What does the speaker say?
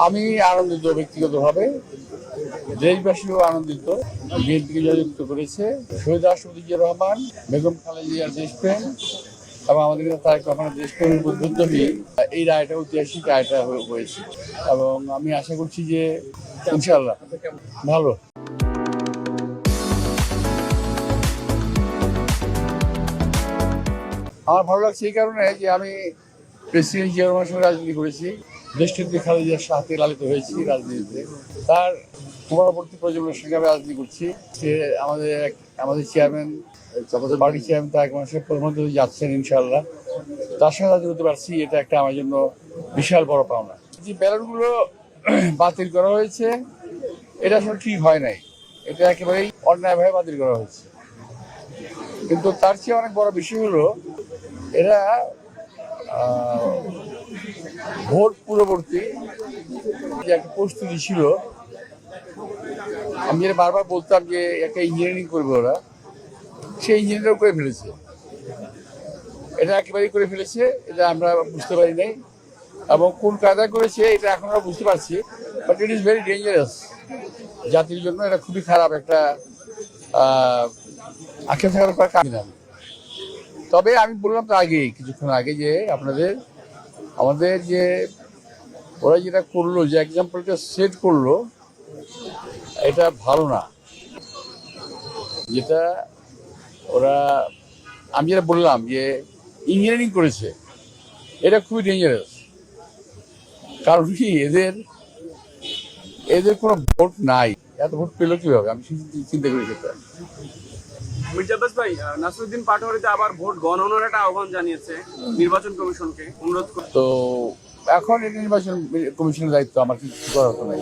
আমি আনন্দিত ব্যক্তিগতভাবে, দেশবাসীও আনন্দিত। বিএনপিকে জয়যুক্ত করেছে শহীদ রাষ্ট্রপতি জিয়া রহমান, বেগম খালেদা জিয়ার দেশপ্রেম এবং আমাদের তারেক রহমানের দেশপ্রেমের উদ্বুদ্ধ হয়ে এই রায়টা ঐতিহাসিক রায়টা হয়েছে এবং আমি আশা করছি যে ইনশাআল্লাহ ভালো। আমার ভালো লাগছে এই কারণে যে আমি প্রেসিডেন্ট জিয়া রহমানের সঙ্গে রাজনীতি করেছি, দেশনেত্রী খালেদা জিয়ার সাথে লালিত হয়েছি রাজনীতিতে। তার পরবর্তী প্রজন্মের সঙ্গে আমি রাজনীতি করছি। সে আমাদের চেয়ারম্যান, আমাদের পার্টির চেয়ারম্যান তারেক রহমান সাহেব প্রধানমন্ত্রী যাচ্ছেন ইনশাআল্লাহ। তার সঙ্গে রাজনীতি করতে পারছি, এটা একটা আমার জন্য বিশাল বড় পাওনা। যে ব্যালটগুলো বাতিল করা হয়েছে এটা আসলে ঠিক হয় নাই, এটা একেবারেই অন্যায়ভাবে বাতিল করা হয়েছে। কিন্তু তার চেয়ে অনেক বড় বিষয় হলো এরা ভোট পূর্ববর্তী যে একটা প্রস্তুতি ছিল, আমি যেটা বারবার বলতাম যে একটা ইঞ্জিনিয়ারিং করবে ওরা, সেই ইঞ্জিনিয়ারিং করে ফেলেছে। এটা একেবারেই করে ফেলেছে, এটা আমরা বুঝতে পারি নাই এবং কোন কায়দা করেছে এটা এখন আমরা বুঝতে পারছি। But it is very dangerous, জাতির জন্য এটা খুবই খারাপ একটা আক্ষেপ থাকার কাজ না। তবে আমি বললাম তো আগেই, কিছুক্ষণ আগে, যে আমাদের যে ওরা যেটা করলো, যে এক্সাম্পলটা সেট করলো, এটা ভালো না। যেটা ওরা, আমি যেটা বললাম যে ইঞ্জিনিয়ারিং করেছে, এটা খুবই ডেঞ্জারাস। কারণ কি, এদের কোনো ভোট নাই, এত ভোট পেলো কিভাবে, আমি চিন্তা করি সেটা। মির্জা আব্বাস ভাই, নাসিরউদ্দিন পাটোয়ারিতে আবার ভোট গণনার একটা আহ্বান জানিয়েছে নির্বাচন কমিশনকে, অনুরোধ করে। তো এখন এটা নির্বাচন কমিশনের দায়িত্ব, আমার কিছু করার তো নাই।